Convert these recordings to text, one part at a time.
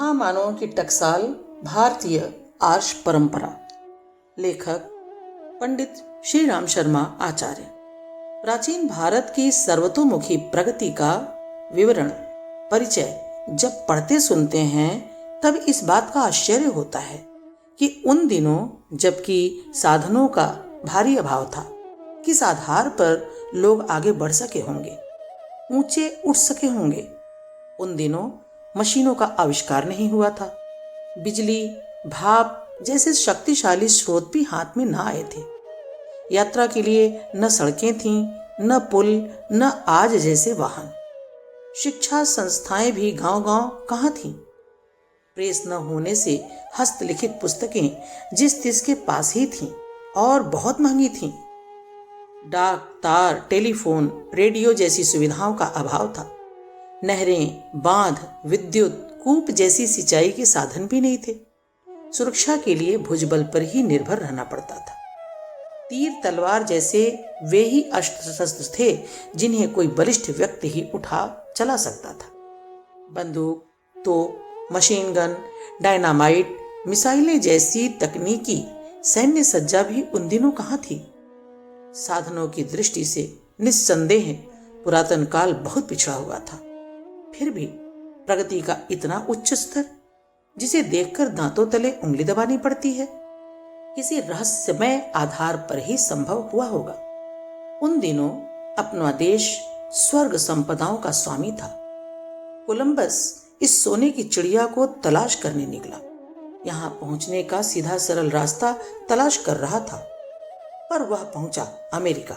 महामानवों की टकसाल भारतीय आर्ष परंपरा। लेखक पंडित श्री राम शर्मा आचार्य। प्राचीन भारत की सर्वतोमुखी प्रगति का विवरण परिचय जब पढ़ते सुनते हैं तब इस बात का आश्चर्य होता है कि उन दिनों जबकि साधनों का भारी अभाव था, किस आधार पर लोग आगे बढ़ सके होंगे, ऊंचे उठ सके होंगे। उन दिनों मशीनों का आविष्कार नहीं हुआ था। बिजली, भाप जैसे शक्तिशाली स्रोत भी हाथ में ना आए थे। यात्रा के लिए न सड़कें थीं, न पुल, न आज जैसे वाहन। शिक्षा संस्थाएं भी गांव-गांव कहाँ थीं। प्रेस न होने से हस्तलिखित पुस्तकें जिस तिस के पास ही थीं और बहुत महंगी थीं। डाक, तार, टेलीफोन, रेडियो जैसी सुविधाओं का अभाव था। नहरें, बांध, विद्युत, कूप जैसी सिंचाई के साधन भी नहीं थे। सुरक्षा के लिए भुजबल पर ही निर्भर रहना पड़ता था। तीर तलवार जैसे वे ही अस्त्र शस्त्र थे जिन्हें कोई बलिष्ठ व्यक्ति ही उठा चला सकता था। बंदूक, तोप, मशीन गन, डायनामाइट, मिसाइलें जैसी तकनीकी सैन्य सज्जा भी उन दिनों कहाँ थी। साधनों की दृष्टि से निस्संदेह पुरातन काल बहुत पिछड़ा हुआ था। फिर भी प्रगति का इतना उच्च स्तर जिसे देखकर दांतों तले उंगली दबानी पड़ती है, किसी रहस्यमय आधार पर ही संभव हुआ होगा। उन दिनों अपना देश स्वर्ग संपदाओं का स्वामी था। कोलंबस इस सोने की चिड़िया को तलाश करने निकला। यहाँ पहुंचने का सीधा सरल रास्ता तलाश कर रहा था, पर वह पहुंचा अमेरिका।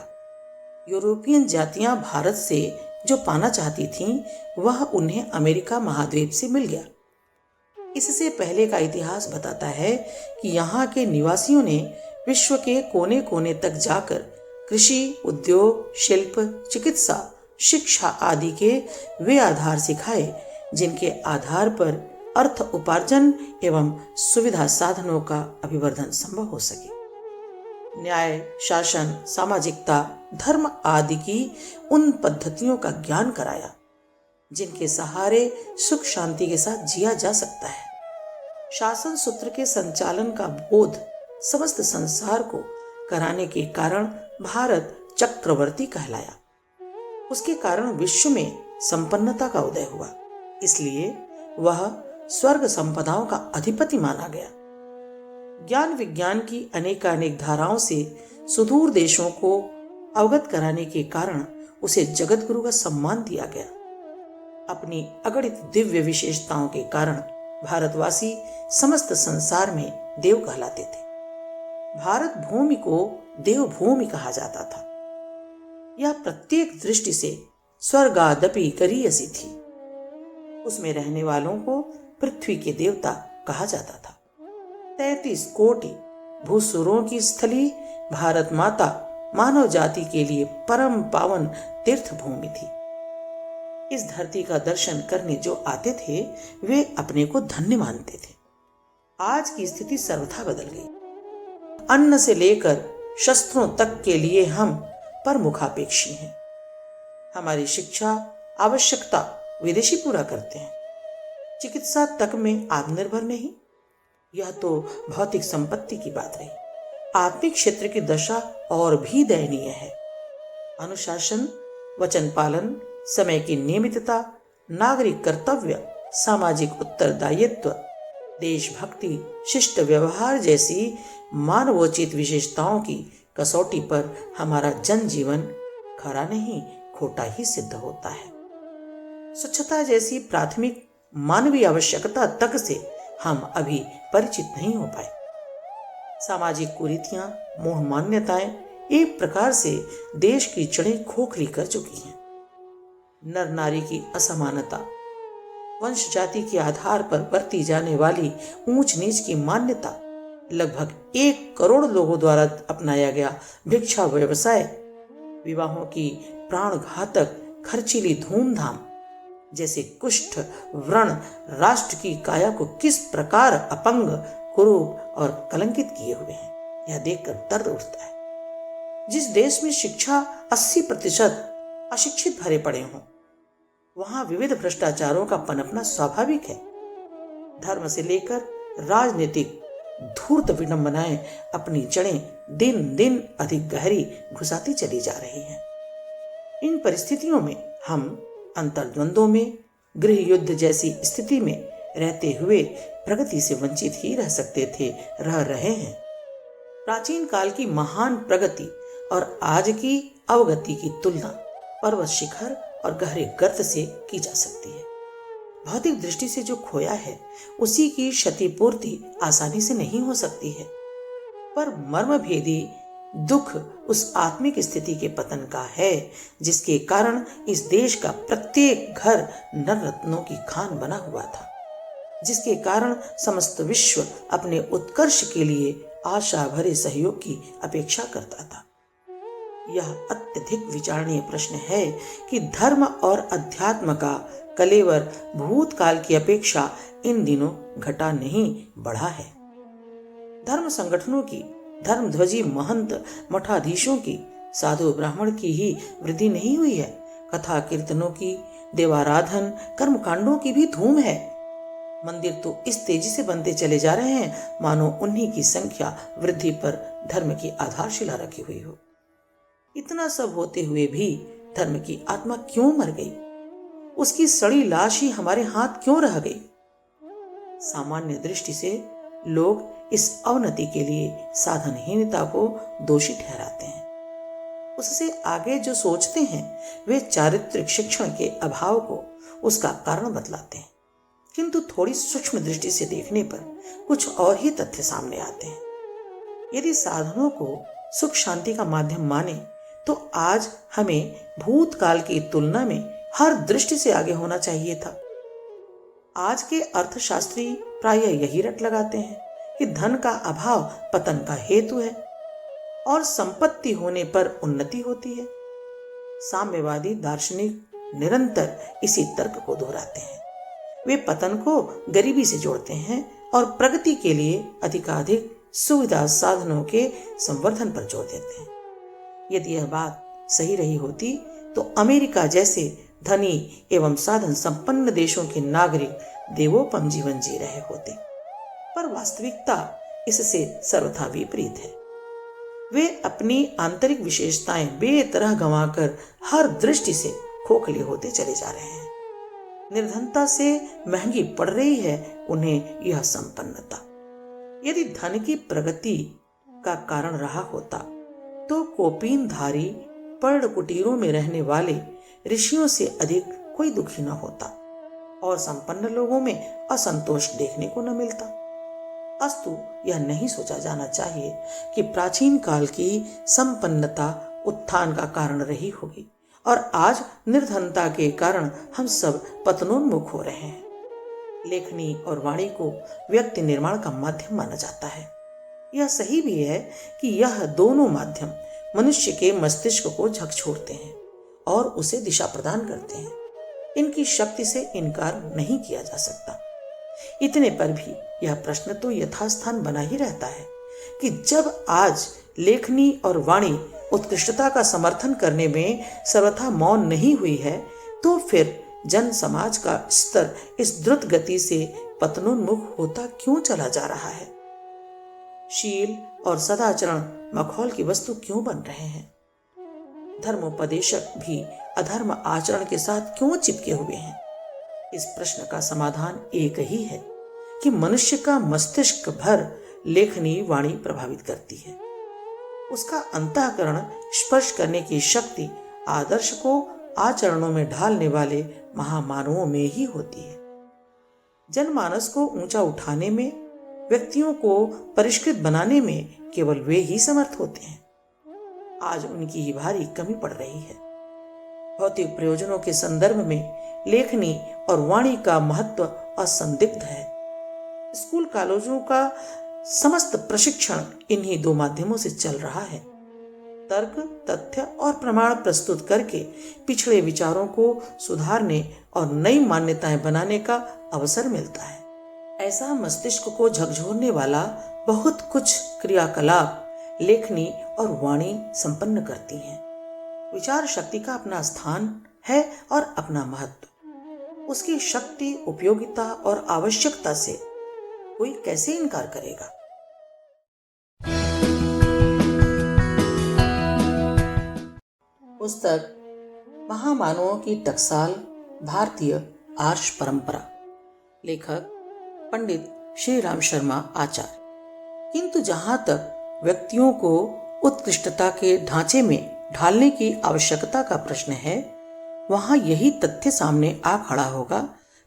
यूरोपियन जातियां भारत से जो पाना चाहती थीं, वह उन्हें अमेरिका महाद्वीप से मिल गया। इससे पहले का इतिहास बताता है कि यहाँ के निवासियों ने विश्व के कोने कोने तक जाकर कृषि, उद्योग, शिल्प, चिकित्सा, शिक्षा आदि के वे आधार सिखाए जिनके आधार पर अर्थ उपार्जन एवं सुविधा साधनों का अभिवर्धन संभव हो सके। न्याय, शासन, सामाजिकता, धर्म आदि की उन पद्धतियों का ज्ञान कराया जिनके सहारे सुख शांति के साथ जिया जा सकता है। शासन सूत्र के संचालन का बोध समस्त संसार को कराने के कारण भारत चक्रवर्ती कहलाया। उसके कारण विश्व में संपन्नता का उदय हुआ, इसलिए वह स्वर्ग संपदाओं का अधिपति माना गया। ज्ञान विज्ञान की अनेकानेक धाराओं से सुदूर देशों को अवगत कराने के कारण उसे जगत गुरु का सम्मान दिया गया। अपनी अगणित दिव्य विशेषताओं के कारण भारतवासी समस्त संसार में देव कहलाते थे। भारत भूमि को देवभूमि कहा जाता था। यह प्रत्येक दृष्टि से स्वर्गादपि करीयसी थी। उसमें रहने वालों को पृथ्वी के देवता कहा जाता था। 33 कोटि भूसुरों की स्थली भारत माता मानव जाति के लिए परम पावन तीर्थ भूमि थी। इस धरती का दर्शन करने जो आते थे वे अपने को धन्य मानते थे। आज की स्थिति सर्वथा बदल गई। अन्न से लेकर शस्त्रों तक के लिए हम परमुखापेक्षी हैं। हमारी शिक्षा आवश्यकता विदेशी पूरा करते हैं। चिकित्सा तक में आत्मनिर्भर नहीं। यह तो भौतिक संपत्ति की बात रही। आत्मिक क्षेत्र की दशा और भी दयनीय है। अनुशासन, वचन पालन, समय की नियमितता, नागरिक कर्तव्य, सामाजिक उत्तरदायित्व, देशभक्ति, शिष्ट व्यवहार जैसी मानवोचित विशेषताओं की कसौटी पर हमारा जनजीवन खरा नहीं खोटा ही सिद्ध होता है। स्वच्छता जैसी प्राथमिक मानवीय आवश्यकता तक से हम अभी परिचित नहीं हो पाए। सामाजिक कुरीतियां, मोह मान्यताएं एक प्रकार से देश की जड़ें खोखली कर चुकी हैं। नर नारी की असमानता, वंश जाति के आधार पर बरती जाने वाली ऊंच नीच की मान्यता, लगभग 1 करोड़ लोगों द्वारा अपनाया गया भिक्षा व्यवसाय, विवाहों की प्राणघातक खर्चीली धूमधाम जैसे कुष्ठ व्रण राष्ट्र की काया को किस प्रकार अपंग, कुरूप और कलंकित किए हुए हैं, यह देखकर दर्द उठता है। जिस देश में शिक्षा 80% अशिक्षित भरे पड़े हों, वहां विविध भ्रष्टाचारों का पनपना स्वाभाविक है। धर्म से लेकर राजनीतिक धूर्त विडंबनाएं अपनी जड़ें दिन दिन अधिक गहरी घुसाती चली जा रही हैं। इन परिस्थितियों में हम अंतर्द्वंद्वों में, गृह युद्ध जैसी स्थिति में रहते हुए प्रगति से वंचित ही रह सकते थे, रह रहे हैं। प्राचीन काल की महान प्रगति और आज की अवगति की तुलना पर्वत शिखर और गहरे गर्त से की जा सकती है। भौतिक दृष्टि से जो खोया है उसी की क्षतिपूर्ति आसानी से नहीं हो सकती है, पर मर्मभेदी दुख उस आत्मिक स्थिति के पतन का है जिसके कारण इस देश का प्रत्येक घर नररत्नों की खान बना हुआ था, जिसके कारण समस्त विश्व अपने उत्कर्ष के लिए आशा भरे सहयोग की अपेक्षा करता था। यह अत्यधिक विचारणीय प्रश्न है कि धर्म और अध्यात्म का कलेवर भूतकाल की अपेक्षा इन दिनों घटा नहीं बढ़ा है। धर्म संगठनों की, धर्मध्वजी महंत मठाधीशों की, साधु ब्राह्मण की ही वृद्धि नहीं हुई है। कथा कीर्तनों की, देवाराधन कर्मकांडों की भी धूम है। मंदिर तो इस तेजी से बनते चले जा रहे हैं मानो उन्हीं की संख्या वृद्धि पर धर्म की आधारशिला रखी हुई हो। इतना सब होते हुए भी धर्म की आत्मा क्यों मर गई? उसकी सड़ी लाश ही हमारे हाथ क्यों रह गई? सामान्य दृष्टि से लोग इस अवनति के लिए साधनहीनता को दोषी ठहराते हैं। उससे आगे जो सोचते हैं वे चारित्रिक शिक्षण के अभाव को उसका कारण बतलाते हैं, किंतु थोड़ी सूक्ष्म दृष्टि से देखने पर कुछ और ही तथ्य सामने आते हैं। यदि साधनों को सुख शांति का माध्यम माने तो आज हमें भूतकाल की तुलना में हर दृष्टि से आगे होना चाहिए था। आज के अर्थशास्त्री प्रायः यही रट लगाते हैं कि धन का अभाव पतन का हेतु है और संपत्ति होने पर उन्नति होती है। साम्यवादी दार्शनिक निरंतर इसी तर्क को दोहराते हैं। वे पतन को गरीबी से जोड़ते हैं और प्रगति के लिए अधिकाधिक सुविधा साधनों के संवर्धन पर जोर देते हैं। यदि यह बात सही रही होती तो अमेरिका जैसे धनी एवं साधन संपन्न देशों के नागरिक देवोपम जीवन जी रहे होते, पर वास्तविकता इससे सर्वथा विपरीत है। वे अपनी आंतरिक विशेषताएं बेतरह गंवाकर हर दृष्टि से खोखले होते चले जा रहे हैं। निर्धनता से महंगी पड़ रही है उन्हें यह संपन्नता। यदि धन की प्रगति का कारण रहा होता तो कोपीनधारी पर्ण कुटीरों में रहने वाले ऋषियों से अधिक कोई दुखी न होता और संपन्न लोगों में असंतोष देखने को न मिलता। अस्तु यह नहीं सोचा जाना चाहिए कि प्राचीन काल की संपन्नता उत्थान का कारण रही होगी और आज निर्धनता के कारण हम सब पतनोन्मुख हो रहे हैं। लेखनी और वाणी को व्यक्ति निर्माण का माध्यम माना जाता है। यह सही भी है कि यह दोनों माध्यम मनुष्य के मस्तिष्क को झकझोरते हैं और उसे दिशा प्रदान करते हैं। इनकी शक्ति से इनकार नहीं किया जा सकता। इतने पर भी यह प्रश्न तो यथास्थान बना ही रहता है कि जब आज लेखनी और वाणी उत्कृष्टता का समर्थन करने में सर्वथा मौन नहीं हुई है, तो फिर जन समाज का स्तर इस द्रुत गति से पतनोन्मुख होता क्यों चला जा रहा है? शील और सदाचरण मखौल की वस्तु क्यों बन रहे हैं? धर्मोपदेशक भी अधर्म आचरण के साथ क्यों चिपके हुए हैं? इस प्रश्न का समाधान एक ही है कि मनुष्य का मस्तिष्क भर लेखनी वाणी प्रभावित करती है। उसका अंतःकरण स्पर्श करने की शक्ति आदर्श को आचरणों में ढालने वाले महामानवों में ही होती है। जनमानस को ऊंचा उठाने में, व्यक्तियों को परिष्कृत बनाने में केवल वे ही समर्थ होते हैं। आज उनकी ही भारी कमी पड़ रही है। भौतिक प्रयोजनों के संदर्भ में लेखनी और वाणी का महत्व असंदिग्ध है। स्कूल कॉलेजों का समस्त प्रशिक्षण इन्हीं दो माध्यमों से चल रहा है। तर्क, तथ्य और प्रमाण प्रस्तुत करके पिछड़े विचारों को सुधारने और नई मान्यताएं बनाने का अवसर मिलता है। ऐसा मस्तिष्क को झकझोरने वाला बहुत कुछ क्रियाकलाप लेखनी और वाणी संपन्न करती हैं। विचार शक्ति का अपना स्थान है और अपना महत्व। उसकी शक्ति, उपयोगिता और आवश्यकता से कोई कैसे इनकार करेगा। पुस्तक महामानवों की टकसाल, भारतीय आर्ष परंपरा, लेखक पंडित श्री राम शर्मा आचार्य। किंतु जहां तक व्यक्तियों को उत्कृष्टता के ढांचे में ढालने की आवश्यकता का प्रश्न है, वहां यही तथ्य सामने आ खड़ा होगा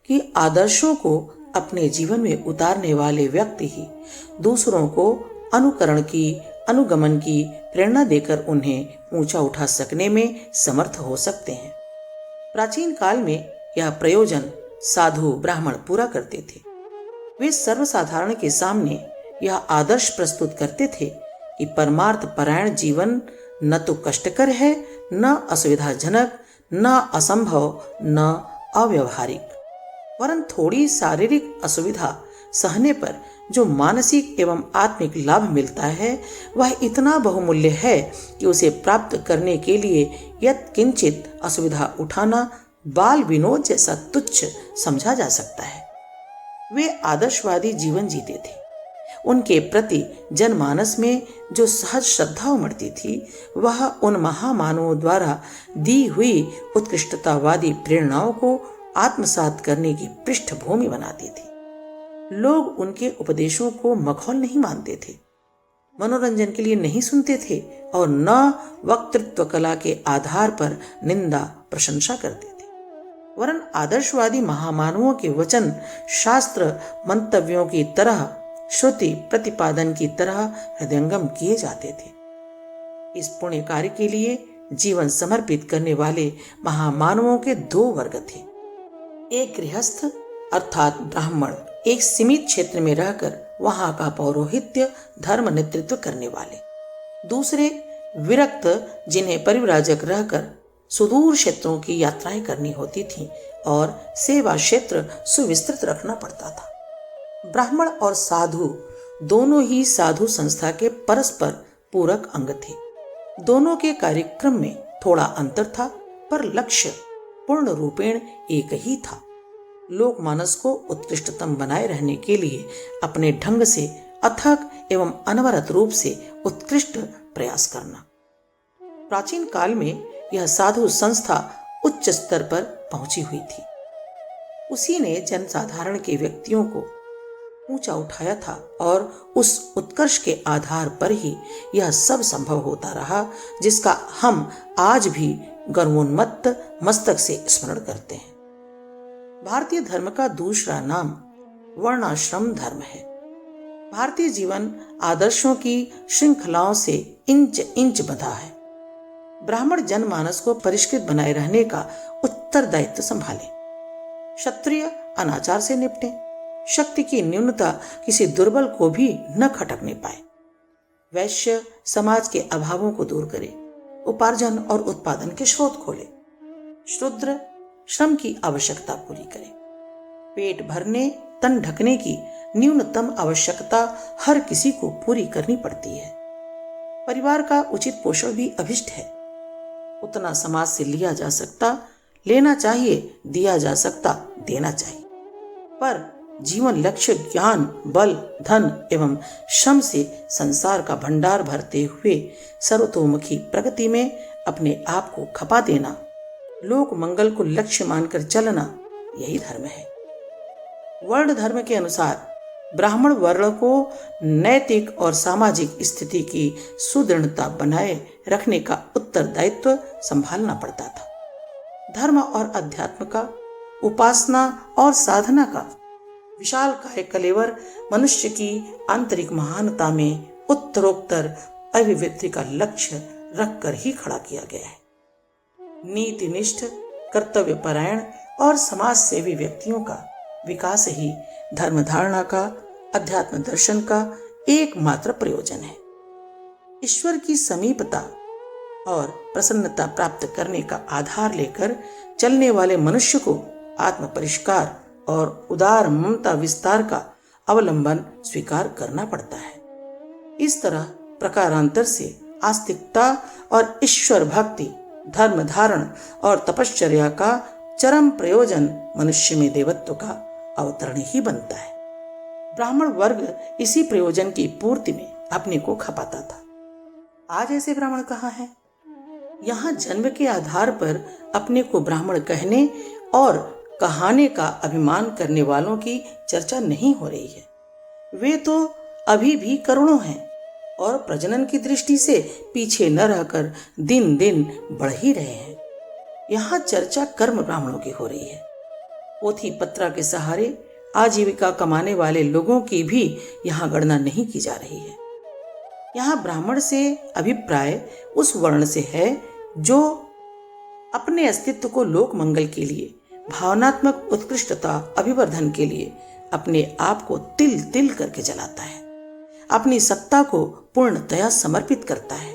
कि आदर्शों को अपने जीवन में उतारने वाले व्यक्ति ही दूसरों को अनुकरण की, अनुगमन की प्रेरणा देकर उन्हें ऊंचा उठा सकने में समर्थ हो सकते हैं। प्राचीन काल में यह प्रयोजन साधु ब्राह्मण पूरा करते थे। वे सर्वसाधारण के सामने यह आदर्श प्रस्तुत करते थे कि परमार्थ परायण जीवन न तो कष्टकर है, न असुविधाजनक, न असंभव, न अव्यवहारिक, वरन थोड़ी शारीरिक असुविधा सहने पर जो मानसिक एवं आत्मिक लाभ मिलता है वह इतना बहुमूल्य है कि उसे प्राप्त करने के लिए यत्किंचित असुविधा उठाना बाल विनोद जैसा तुच्छ समझा जा सकता है। वे आदर्शवादी जीवन जीते थे। उनके प्रति जनमानस में जो सहज श्रद्धा उमड़ती थी वह उन महामानवों द्वारा दी हुई उत्कृष्टतावादी प्रेरणाओं को आत्मसात करने की पृष्ठभूमि बनाती थी। लोग उनके उपदेशों को मखौल नहीं मानते थे, मनोरंजन के लिए नहीं सुनते थे और न वक्तृत्व कला के आधार पर निंदा प्रशंसा करते थे, वरन आदर्शवादी महामानवों के वचन शास्त्र मंतव्यों की तरह, श्रुति प्रतिपादन की तरह हृदयंगम किए जाते थे। इस पुण्य कार्य के लिए जीवन समर्पित करने वाले महामानवों के दो वर्ग थे। एक गृहस्थ अर्थात ब्राह्मण, एक सीमित क्षेत्र में रहकर वहां का पौरोहित्य धर्म नेतृत्व करने वाले। दूसरे विरक्त, जिन्हें परिव्राजक रहकर सुदूर क्षेत्रों की यात्राएं करनी होती थीं और सेवा क्षेत्र सुविस्तृत रखना पड़ता था। ब्राह्मण और साधु दोनों ही साधु संस्था के परस्पर पूरक अंग थे। दोनों के कार्यक्रम में थोड़ा अंतर था, पर लक्ष्य पूर्ण रूपेण एक ही था। लोकमानस को उत्कृष्टतम बनाए रहने के लिए अपने ढंग से अथक एवं अनवरत रूप से उत्कृष्ट प्रयास करना। प्राचीन काल में यह साधु संस्था उच्च स्तर पर पहुंची हुई थी। उसी ने जनसाधारण के व्यक्तियों को ऊंचा उठाया था और उस उत्कर्ष के आधार पर ही यह सब संभव होता रहा जिसका हम आज भी गर्वोन्मत्त मस्तक से स्मरण करते हैं। भारतीय धर्म का दूसरा नाम वर्णाश्रम धर्म है। भारतीय जीवन आदर्शों की श्रृंखलाओं से इंच इंच बंधा है। ब्राह्मण जनमानस को परिष्कृत बनाए रहने का उत्तरदायित्व संभाले, क्षत्रिय अनाचार से निपटे, शक्ति की न्यूनता किसी दुर्बल को भी न खटकने पाए, वैश्य समाज के अभावों को दूर करे, उपार्जन और उत्पादन के स्रोत खोले, शूद्र श्रम की आवश्यकता पूरी करे। पेट भरने, तन ढकने की न्यूनतम आवश्यकता हर किसी को पूरी करनी पड़ती है। परिवार का उचित पोषण भी अभिष्ट है। उतना समाज से लिया जा सकता लेना चाहिए, दिया जा सकता देना चाहिए, पर जीवन लक्ष्य ज्ञान, बल, धन एवं श्रम से संसार का भंडार भरते हुए सर्वतोमुखी प्रगति में अपने आप को खपा देना, लोक मंगल को लक्ष्य मानकर चलना, यही धर्म है। वर्ण धर्म के अनुसार ब्राह्मण वर्ण को नैतिक और सामाजिक स्थिति की सुदृढ़ता बनाए रखने का उत्तरदायित्व संभालना पड़ता था। धर्म और अध्यात्म का, उपासना और साधना का विशाल काय कलेवर मनुष्य की आंतरिक महानता में उत्तरोत्तर अभिव्यक्ति का लक्ष्य रखकर ही खड़ा किया गया है। नीतिनिष्ठ, कर्तव्यपरायण और समाज सेवी व्यक्तियों का विकास ही धर्म धारणा का, अध्यात्म दर्शन का एकमात्र प्रयोजन है। ईश्वर की समीपता और प्रसन्नता प्राप्त करने का आधार लेकर चलने वाले मनुष्य को आत्म परिष्कार और उदार ममता विस्तार का अवलंबन स्वीकार करना पड़ता है। इस तरह प्रकारांतर से आस्तिकता और ईश्वर भक्ति, धर्म धारण और तपश्चर्या का चरम प्रयोजन मनुष्य में देवत्व का अवतरण ही बनता है। ब्राह्मण वर्ग इसी प्रयोजन की पूर्ति में अपने को खपाता था। आज ऐसे ब्राह्मण कहाँ हैं? यहाँ जन्म के आधार पर अपने को ब्राह्मण कहने और कहाने का अभिमान करने वालों की चर्चा नहीं हो रही है। वे तो अभी भी करोड़ों हैं और प्रजनन की दृष्टि से पीछे न रहकर दिन दिन बढ़ ही रहे हैं। यहाँ चर्चा कर्म ब्राह्मणों की हो रही है। पोथी पत्रा के सहारे आजीविका कमाने वाले लोगों की भी यहाँ गणना नहीं की जा रही है। यहाँ ब्राह्मण से अभिप्राय उस वर्ण से है जो अपने अस्तित्व को लोक मंगल के लिए, भावनात्मक उत्कृष्टता अभिवर्धन के लिए अपने आप को तिल तिल करके जलाता है, अपनी सत्ता को पूर्णतया समर्पित करता है।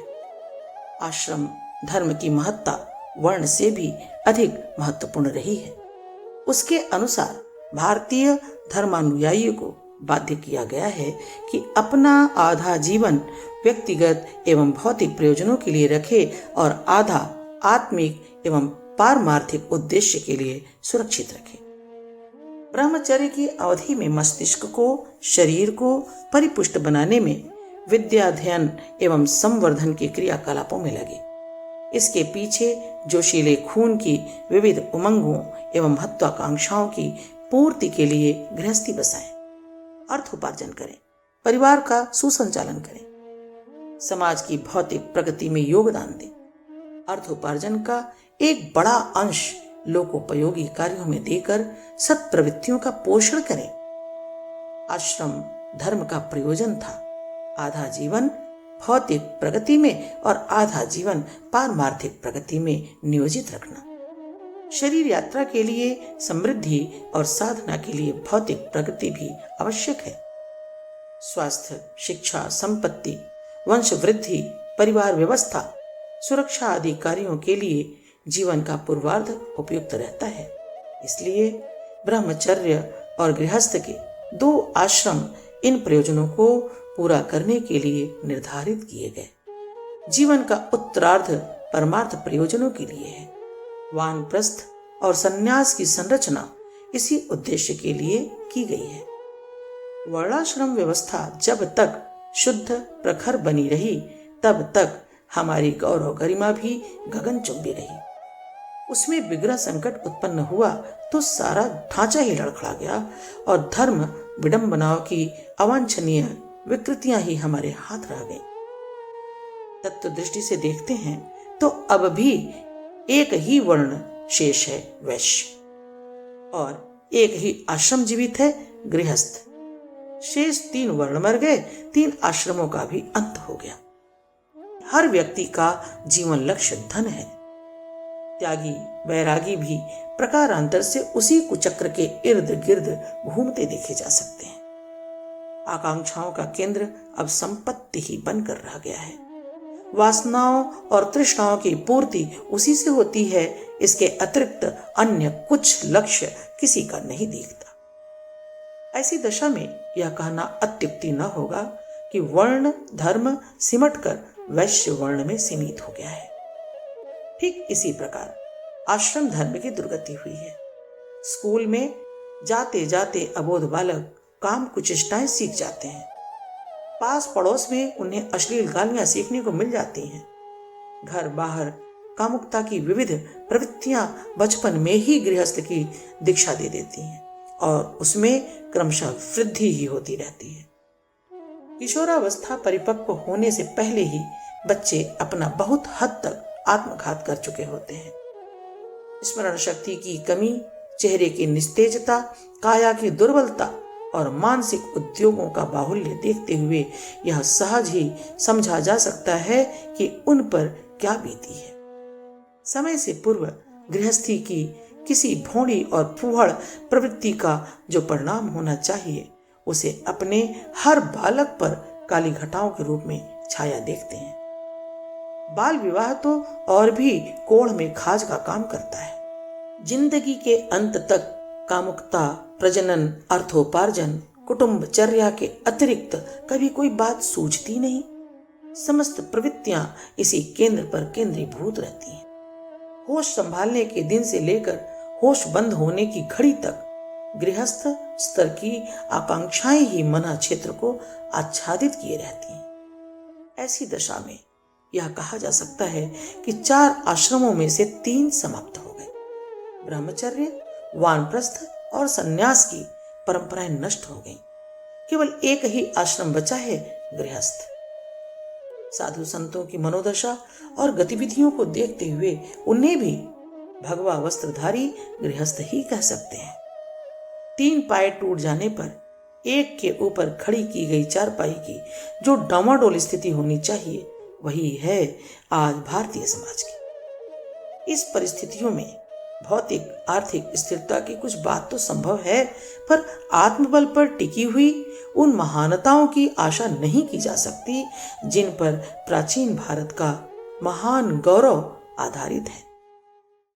आश्रम धर्म की महत्ता वर्ण से भी अधिक महत्वपूर्ण रही है। उसके अनुसार भारतीय धर्मानुयायियों को बाध्य किया गया है कि अपना आधा जीवन व्यक्तिगत एवं भौतिक प्रयोजनों के लिए रखे और आधा आत्मिक एवं पारमार्थिक उद्देश्य के लिए सुरक्षित रखे। ब्रह्मचर्य की अवधि में मस्तिष्क को, शरीर को परिपुष्ट बनाने में विद्याध्ययन एवं संवर्धन के क्रियाकलापों में लगे। इसके पीछे जोशीले खून की विविध उमंगों एवं महत्वाकांक्षाओं की पूर्ति के लिए गृहस्थी बसाएं, अर्थोपार्जन करें, परिवार का सुसंचालन करें, समाज की भौतिक प्रगति में योगदान दें। अर्थोपार्जन का एक बड़ा अंश लोकोपयोगी कार्यों में देकर सत्प्रवृत्तियों का पोषण करें। आश्रम धर्म का प्रयोजन था आधा जीवन भौतिक प्रगति में और आधा जीवन पारमार्थिक प्रगति में नियोजित रखना। शरीर यात्रा के लिए समृद्धि और साधना के लिए भौतिक प्रगति भी आवश्यक है। स्वास्थ्य, शिक्षा, संपत्ति, वंश वृद्धि, परिवार व्यवस्था, सुरक्षा आदि कार्यों के लिए जीवन का पूर्वार्ध उपयुक्त रहता है। इसलिए ब्रह्मचर्य और गृहस्थ के दो आश्रम इन प्रयोजनों को पूरा करने के लिए निर्धारित किए गए। जीवन का उत्तरार्ध परमार्थ प्रयोजनों के लिए है। वानप्रस्थ और संन्यास की संरचना इसी उद्देश्य के लिए की गई है। वर्णाश्रम व्यवस्था जब तक शुद्ध प्रखर बनी रही तब तक हमारी गौरव गरिमा भी गगनचुंबी रही। उसमें विग्रह संकट उत्पन्न हुआ तो सारा ढांचा ही लड़खड़ा गया और धर्म विडंबनाओं की अवांछनीय विकृतियां ही हमारे हाथ रह गई। तत्व दृष्टि से देखते हैं तो अब भी एक ही वर्ण शेष है, वैश्य, और एक ही आश्रम जीवित है, गृहस्थ। शेष 3 वर्ण मर गए, 3 आश्रमों का भी अंत हो गया। हर व्यक्ति का जीवन लक्ष्य धन है। त्यागी वैरागी भी प्रकारांतर से उसी कुचक्र के इर्द गिर्द घूमते देखे जा सकते हैं। आकांक्षाओं का केंद्र अब संपत्ति ही बनकर रह गया है। वासनाओं और तृष्णाओं की पूर्ति उसी से होती है। इसके अतिरिक्त अन्य कुछ लक्ष्य किसी का नहीं दिखता। ऐसी दशा में यह कहना अत्युक्ति न होगा कि वर्ण धर्म सिमटकर वैश्य वर्ण में सीमित हो गया है। ठीक इसी प्रकार आश्रम धर्म की दुर्गति हुई है। स्कूल में जाते जाते अबोध बालक काम कुचेष्टाएं सीख जाते हैं। पास पड़ोस में उन्हें अश्लील गालियां सीखने को मिल जाती हैं। घर बाहर कामुकता की विविध प्रवृत्तियां बचपन में ही गृहस्थ की दीक्षा दे देती हैं और उसमें क्रमशः वृद्धि ही होती रहती है। किशोरावस्था परिपक्व होने से पहले ही बच्चे अपना बहुत हद तक आत्मघात कर चुके होते हैं। स्मरण शक्ति की कमी, चेहरे की निस्तेजता, काया की दुर्बलता और मानसिक उद्योगों का बाहुल्य देखते हुए यह सहज ही समझा जा सकता है कि उन पर क्या बीती है। समय से पूर्व गृहस्थी की किसी भोड़ी और फूहड़ प्रवृत्ति का जो परिणाम होना चाहिए उसे अपने हर बालक पर काली घटाओं के रूप में छाया देखते हैं। बाल विवाह तो और भी कोढ़ में खाज का काम करता है। जिंदगी के अंत तक कामुकता, प्रजनन, अर्थोपार्जन, कुटुंबचर्या के अतिरिक्त कभी कोई बात सूझती नहीं। समस्त प्रवृत्तियां इसी केंद्र पर केंद्रीभूत रहती हैं। होश संभालने के दिन से लेकर होश बंद होने की घड़ी तक गृहस्थ स्तर की आकांक्षाएं ही मन क्षेत्र को आच्छादित किए रहती हैं। ऐसी दशा में यह कहा जा सकता है कि 4 आश्रमों में से 3 समाप्त हो गए। ब्रह्मचर्य, वानप्रस्थ और सन्यास की परंपराएं नष्ट हो गईं। केवल एक ही आश्रम बचा है, गृहस्थ। साधु संतों की मनोदशा और गतिविधियों को देखते हुए उन्हें भी भगवा वस्त्रधारी गृहस्थ ही कह सकते हैं। 3 पाए टूट जाने पर एक के ऊपर खड़ी की गई चारपाई की जो डामाडोल स्थिति होनी चाहिए, वही है आज भारतीय समाज की। इस परिस्थितियों में भौतिक आर्थिक स्थिरता की कुछ बात तो संभव है, पर आत्मबल पर टिकी हुई उन महानताओं की आशा नहीं की जा सकती जिन पर प्राचीन भारत का महान गौरव आधारित है।